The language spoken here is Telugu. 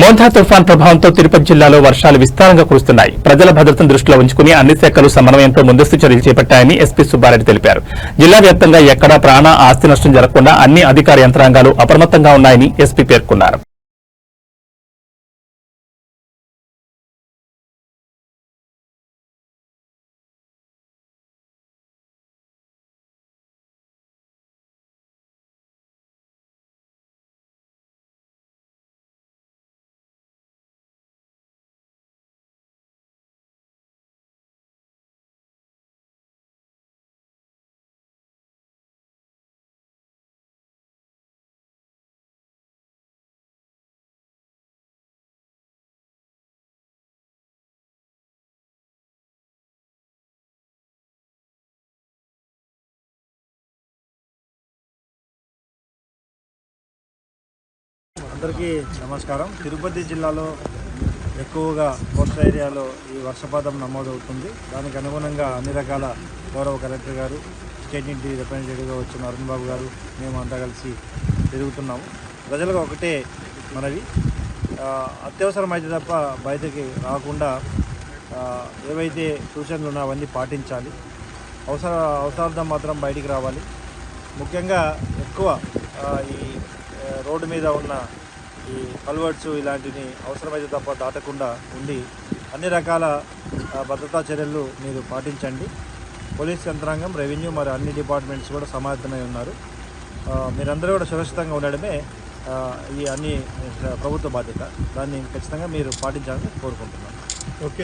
మోంథా తుఫాన్ ప్రభావంతో తిరుపతి జిల్లాలో వర్షాలు విస్తారంగా కురుస్తున్నాయి. ప్రజల భద్రతను దృష్టిలో ఉంచుకుని అన్ని శాఖలు సమన్వయంతో ముందస్తు చర్యలు చేపట్టాయని ఎస్పీ సుబ్బారెడ్డి తెలిపారు. జిల్లా వ్యాప్తంగా ఎక్కడా ప్రాణ ఆస్తి నష్టం జరగకుండా అన్ని అధికార యంత్రాంగాలు అప్రమత్తంగా ఉన్నాయని ఎస్పీ పేర్కొన్నారు. అందరికీ నమస్కారం. తిరుపతి జిల్లాలో ఎక్కువగా కోస్టల్ ఏరియాలో ఈ వర్షపాతం నమోదవుతుంది. దానికి అనుగుణంగా అన్ని రకాల గౌరవ కలెక్టర్ గారు, స్టేట్ నుంచి రిప్రజెంటేటివ్గా వచ్చిన అరుణ్ బాబు గారు, మేము అంతా కలిసి తిరుగుతున్నాము. ప్రజలకు ఒకటే మనవి, అత్యవసరమైతే తప్ప బయటకి రాకుండా ఏవైతే సూచనలు ఉన్నాయో అవన్నీ పాటించాలి. అవసరార్థం మాత్రం బయటికి రావాలి. ముఖ్యంగా ఎక్కువ ఈ రోడ్డు మీద ఉన్న ఈ కల్వర్ట్స్ ఇలాంటివి అవసరమైతే తప్ప దాటకుండా ఉండి అన్ని రకాల భద్రతా చర్యలు మీరు పాటించండి. పోలీస్ యంత్రాంగం, రెవెన్యూ మరియు అన్ని డిపార్ట్మెంట్స్ కూడా సమాయత్తమై ఉన్నారు. మీరందరూ కూడా సురక్షితంగా ఉండడమే ఈ అన్ని ప్రభుత్వ బాధ్యత. దాన్ని ఖచ్చితంగా మీరు పాటించాలని కోరుకుంటున్నాను. ఓకే.